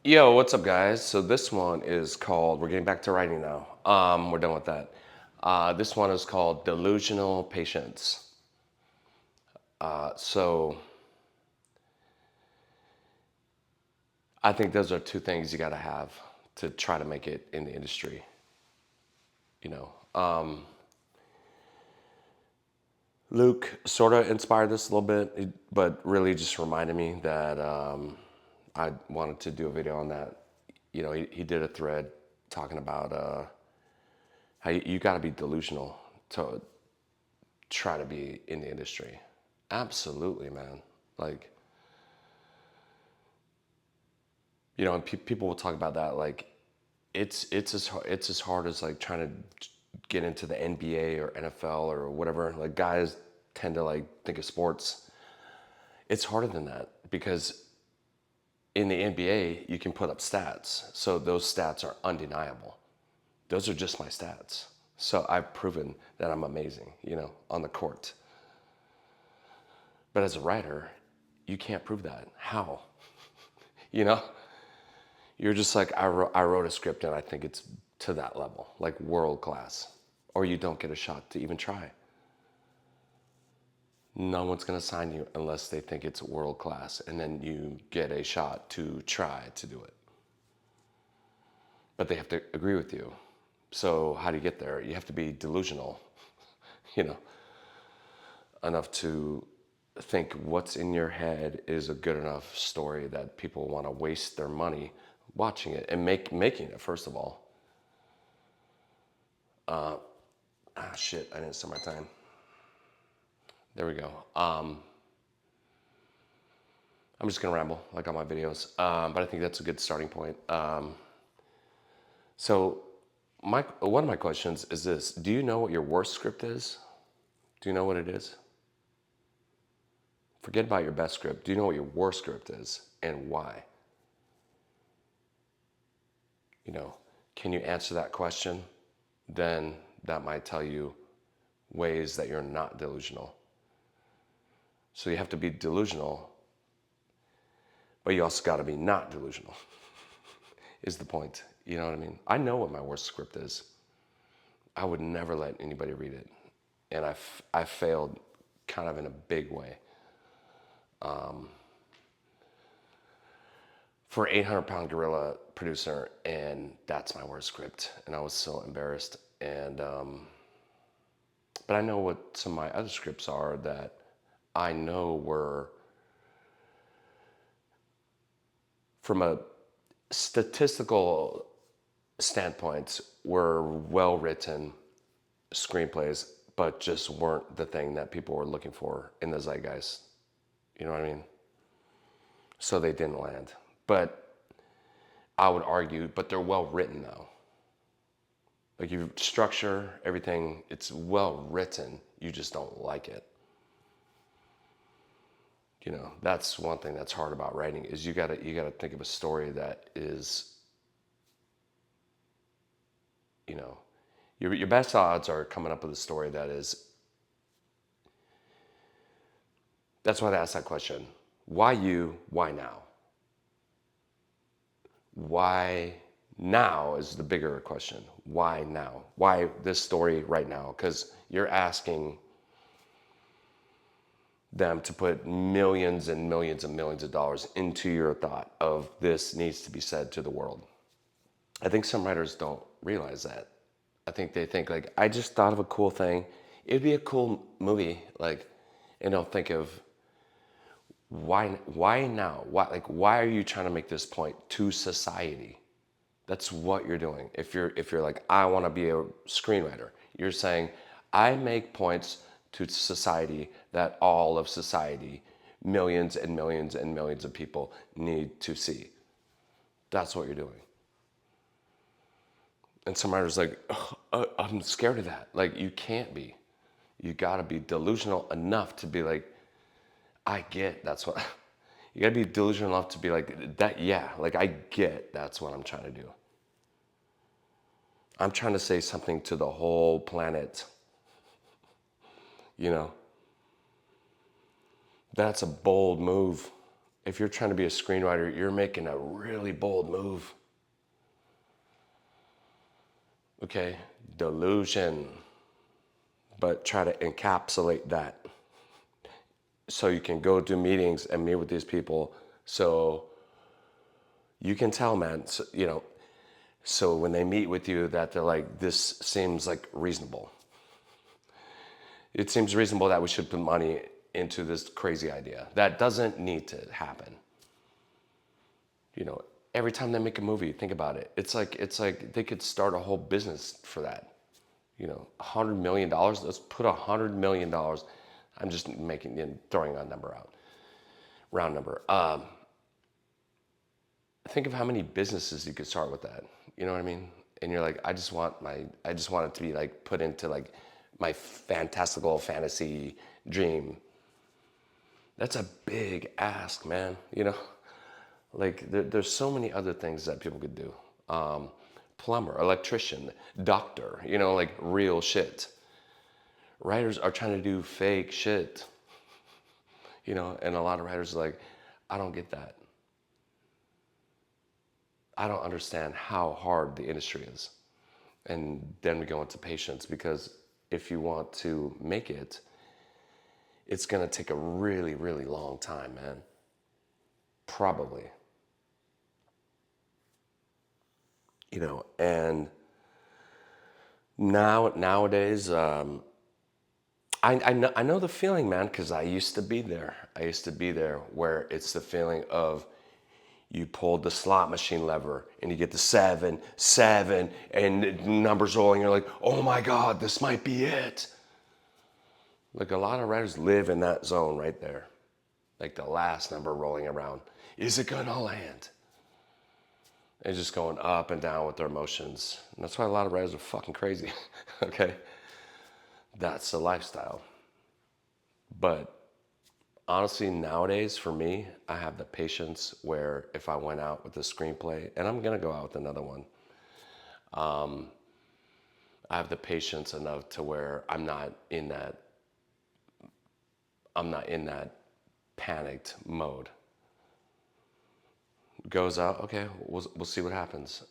Yo, what's up, guys? So this one is called. We're getting back to writing now. We're done with that. This one is called Delusional Patience. So I think those are two things you got to have to try to make it in the industry. You know, Luke sort of inspired this a little bit, but really just reminded me that I wanted to do a video on that. He did a thread talking about how you got to be delusional to try to be in the industry. Absolutely, man. Like, and people will talk about that. Like, it's as hard as like trying to get into the NBA or NFL or whatever. Like, guys tend to like think of sports. It's harder than that because in the NBA you can put up stats, so those stats are undeniable. Those are just my stats. So I've proven that I'm amazing, on the court. But as a writer, you can't prove that. How? You know? You're just like, I wrote a script and I think it's to that level, like world class. Or you don't get a shot to even try. No one's going to sign you unless they think it's world class. And then you get a shot to try to do it. But they have to agree with you. So how do you get there? You have to be delusional, you know, enough to think what's in your head is a good enough story that people want to waste their money watching it and making it, first of all. Shit, I didn't start my time. There we go. I'm just gonna ramble like on my videos, but I think that's a good starting point. So, one of my questions is this: do you know what your worst script is? Do you know what it is? Forget about your best script. Do you know what your worst script is and why? Can you answer that question? Then that might tell you ways that you're not delusional. So you have to be delusional, but you also got to be not delusional, is the point. You know what I mean? I know what my worst script is. I would never let anybody read it. And I failed kind of in a big way. For 800-pound gorilla producer, and that's my worst script. And I was so embarrassed. And but I know what some of my other scripts are that I know were, from a statistical standpoint, were well written screenplays, but just weren't the thing that people were looking for in the zeitgeist. You know what I mean? So they didn't land. But I would argue, but they're well written though. Like, you structure everything, it's well written, you just don't like it. That's one thing that's hard about writing, is you gotta think of a story that is, you know, your best odds are coming up with a story that is. That's why I asked that question. Why you? Why now? Why now is the bigger question. Why now? Why this story right now? Because you're asking them to put millions and millions and millions of dollars into your thought of this needs to be said to the world. I think some writers don't realize that. I think they think, like, I just thought of a cool thing. It'd be a cool movie, like, and don't think of why now? Why are you trying to make this point to society? That's what you're doing. If you're like, I want to be a screenwriter, you're saying, I make points to society that all of society, millions and millions and millions of people, need to see. That's what you're doing. And some writers like, I'm scared of that. Like, you can't be. You gotta be delusional enough to be like, I get that's what. You gotta be delusional enough to be like that. Yeah, like, I get that's what I'm trying to do. I'm trying to say something to the whole planet. You know, that's a bold move. If you're trying to be a screenwriter, you're making a really bold move. Okay, delusion, but try to encapsulate that so you can go do meetings and meet with these people. So you can tell, man, so, so when they meet with you that they're like, this seems like reasonable. It seems reasonable that we should put money into this crazy idea. That doesn't need to happen. Every time they make a movie, think about it. It's like they could start a whole business for that. $100 million. Let's put $100 million. I'm just throwing a number out, round number. Think of how many businesses you could start with that. You know what I mean? And you're like, I just want it to be like put into like my fantastical fantasy dream. That's a big ask, man. Like there's so many other things that people could do. Plumber, electrician, doctor, like real shit. Writers are trying to do fake shit, and a lot of writers are like, I don't get that. I don't understand how hard the industry is. And then we go into patience, because if you want to make it, it's going to take a really, really long time, man. Probably. And nowadays, I know the feeling, man, because I used to be there. I used to be there, where it's the feeling of you pulled the slot machine lever and you get the 7, 7, and the numbers rolling. You're like, oh my God, this might be it. Like a lot of writers live in that zone right there. Like the last number rolling around. Is it gonna land? And just going up and down with their emotions. And that's why a lot of writers are fucking crazy. Okay? That's the lifestyle. But honestly, nowadays, for me, I have the patience where if I went out with a screenplay, and I'm gonna go out with another one, I have the patience enough to where I'm not in that panicked mode. Goes out, okay, we'll see what happens.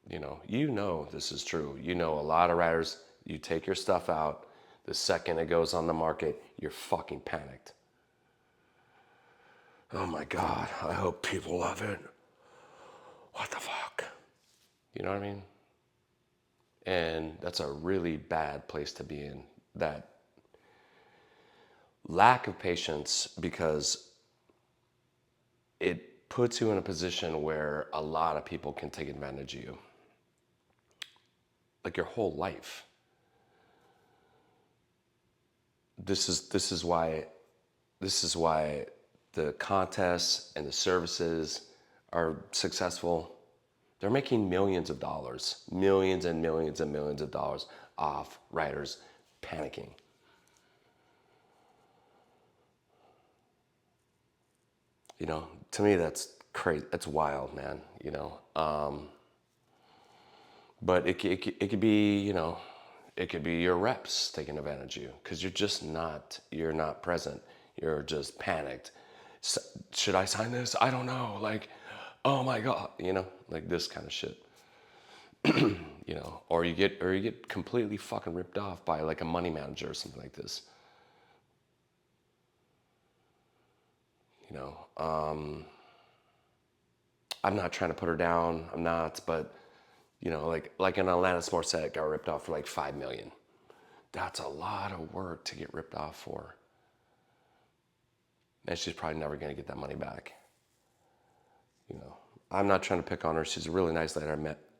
This is true. A lot of writers, you take your stuff out, the second it goes on the market, you're fucking panicked. Oh my God, I hope people love it. What the fuck? You know what I mean? And that's a really bad place to be in. That lack of patience, because it puts you in a position where a lot of people can take advantage of you. Like your whole life. This is why the contests and the services are successful. They're making millions of dollars, millions and millions and millions of dollars off writers panicking. To me, that's crazy. That's wild, man. But it could be, it could be your reps taking advantage of you, because you're not present. You're just panicked. Should I sign this? I don't know. Like, oh my God, like this kind of shit. Or you get completely fucking ripped off by like a money manager or something like this. I'm not trying to put her down. I'm not, but like an Alanis Morissette got ripped off for like 5 million. That's a lot of work to get ripped off for. And she's probably never going to get that money back. I'm not trying to pick on her. She's a really nice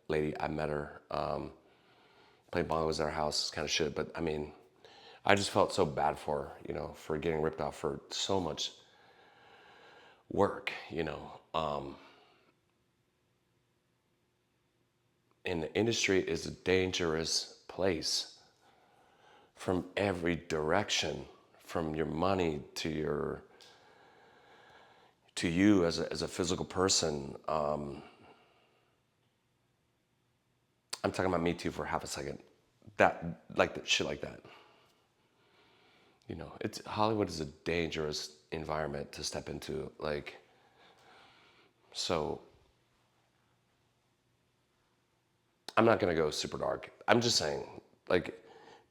lady. I met her. Played bongos at her house, kind of shit. But I mean, I just felt so bad for her, for getting ripped off for so much work. And the industry is a dangerous place from every direction, from your money to you as a physical person. I'm talking about me too for half a second. That, like that shit like that. It's Hollywood is a dangerous environment to step into. Like, so I'm not gonna go super dark. I'm just saying, like,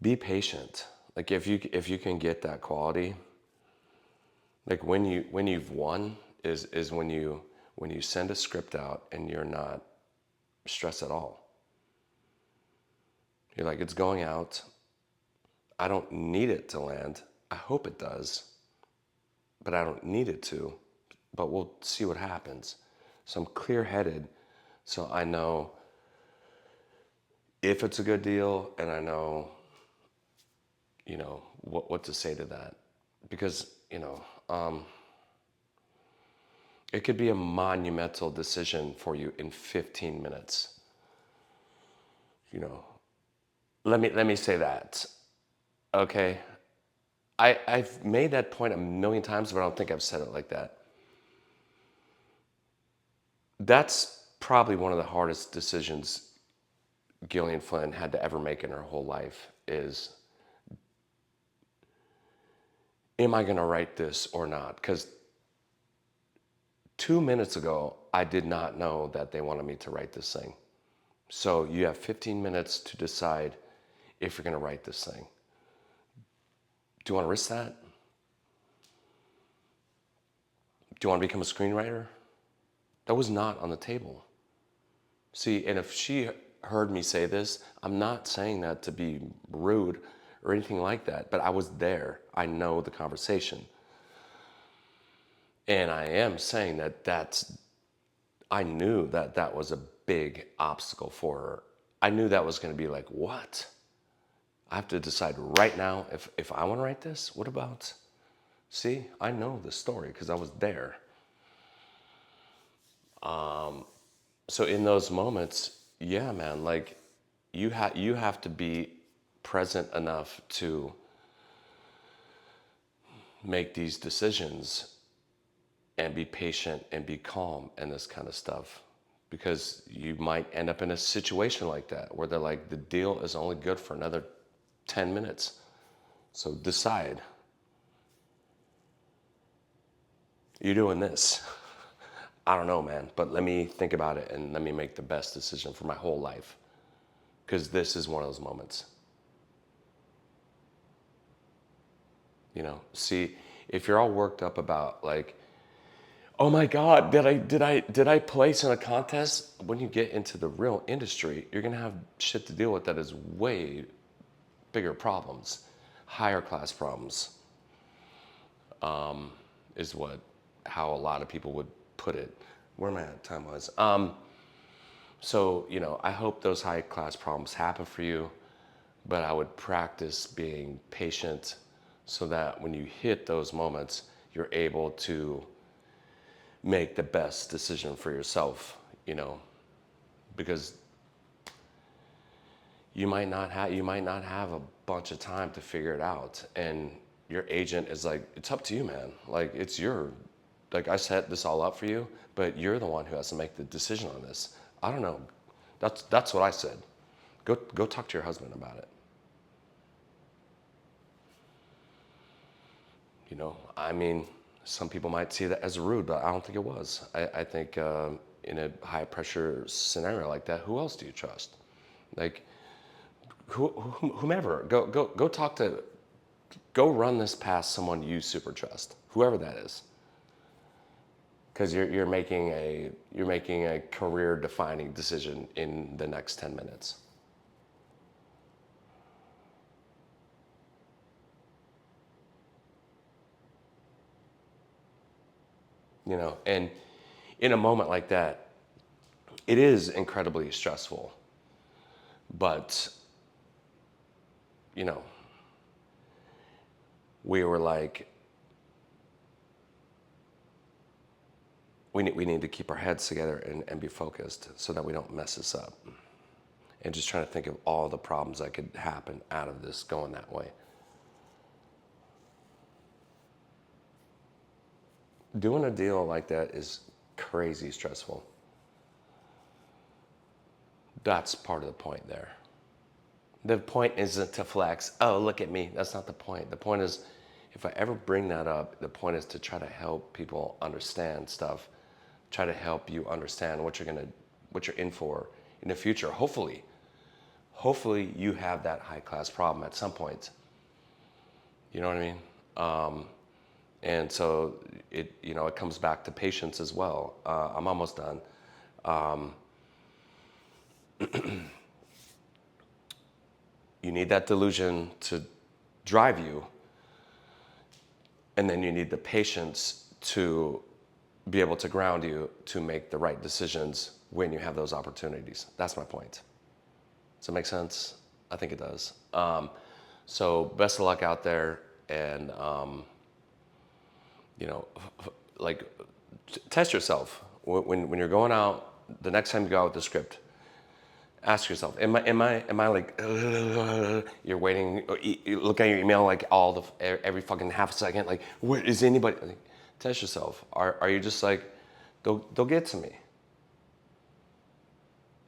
be patient. Like, if you can get that quality, like when you've won is when you send a script out and you're not stressed at all. You're like, it's going out. I don't need it to land. I hope it does, but I don't need it to. But we'll see what happens. So I'm clear-headed, so I know if it's a good deal, and I know, what to say to that, because it could be a monumental decision for you in 15 minutes. Let me say that. Okay, I've made that point a million times, but I don't think I've said it like that. That's probably one of the hardest decisions Gillian Flynn had to ever make in her whole life is, am I going to write this or not? Because 2 minutes ago, I did not know that they wanted me to write this thing. So you have 15 minutes to decide if you're going to write this thing. Do you want to risk that? Do you want to become a screenwriter? That was not on the table. See, and if she heard me say this, I'm not saying that to be rude or anything like that, but I was there. I know the conversation. And I am saying I knew that that was a big obstacle for her. I knew that was going to be like, what? I have to decide right now if I want to write this? What about? See, I know the story because I was there. So in those moments, yeah, man, like you have to be present enough to make these decisions and be patient and be calm and this kind of stuff, because you might end up in a situation like that where they're like, the deal is only good for another 10 minutes. So decide. You're doing this. I don't know, man, but let me think about it and let me make the best decision for my whole life. Because this is one of those moments. See, if you're all worked up about like, oh my God, did I place in a contest? When you get into the real industry, you're gonna have shit to deal with that is way bigger problems, higher class problems, is how a lot of people would put it. Where am I at time-wise? So, I hope those high class problems happen for you, but I would practice being patient so that when you hit those moments, you're able to make the best decision for yourself, because you might not have a bunch of time to figure it out, and your agent is like, it's up to you, man. Like, it's your, like, I set this all up for you, but you're the one who has to make the decision on this. I don't know. That's what I said. Go talk to your husband about it. I mean, some people might see that as rude, but I don't think it was. I think in a high pressure scenario like that, who else do you trust? Like, whomever. Go talk to, go run this past someone you super trust, whoever that is. Because you're making a career defining decision in the next 10 minutes. And in a moment like that, it is incredibly stressful. But, you know, we were like, we need to keep our heads together and be focused so that we don't mess this up. And just trying to think of all the problems that could happen out of this going that way. Doing a deal like that is crazy stressful. That's part of the point there. The point isn't to flex. Oh, look at me. That's not the point. The point is if I ever bring that up, the point is to try to help people understand stuff, try to help you understand what you're in for in the future. Hopefully you have that high class problem at some point. You know what I mean? And so it comes back to patience as well. I'm almost done. You need that delusion to drive you, and then you need the patience to be able to ground you to make the right decisions when you have those opportunities. That's my point. Does that make sense? I think it does. So best of luck out there, and you know, like test yourself when you're going out. The next time you go out with the script, ask yourself, am I like you're waiting, you look at your email like every fucking half a second, like where is anybody? Like, test yourself. Are you just like they'll get to me?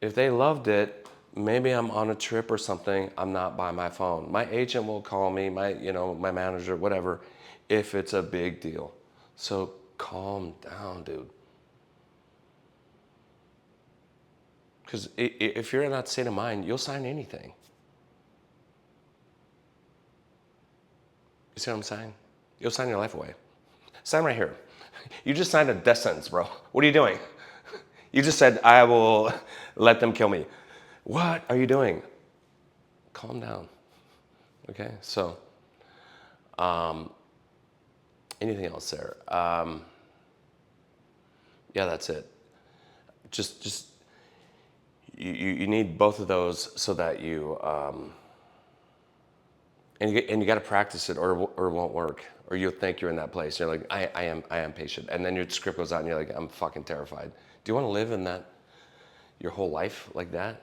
If they loved it, maybe I'm on a trip or something, I'm not by my phone. My agent will call me, my manager, whatever, if it's a big deal. So calm down, dude. Because if you're in that state of mind, you'll sign anything. You see what I'm saying? You'll sign your life away. Sign right here. You just signed a death sentence, bro. What are you doing? You just said, I will let them kill me. What are you doing? Calm down. Okay, so anything else there? Yeah, that's it. Just you need both of those so that you and you got to practice it, or it won't work, or you'll think you're in that place. You're like, I am patient, and then your script goes out, and you're like, I'm fucking terrified. Do you want to live in that your whole life like that?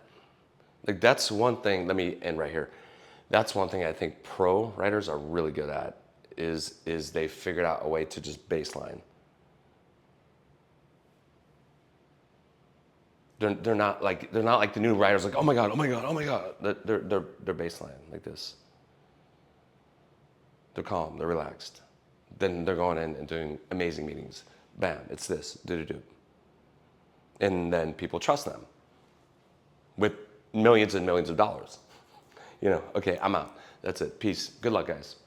Like that's one thing. Let me end right here. That's one thing I think pro writers are really good at is they figured out a way to just baseline. They're not like the new writers like, oh my god, oh my god, oh my god. They're baseline like this. They're calm, they're relaxed. Then they're going in and doing amazing meetings. Bam, it's this, do. And then people trust them with millions and millions of dollars. Okay, I'm out. That's it. Peace. Good luck, guys.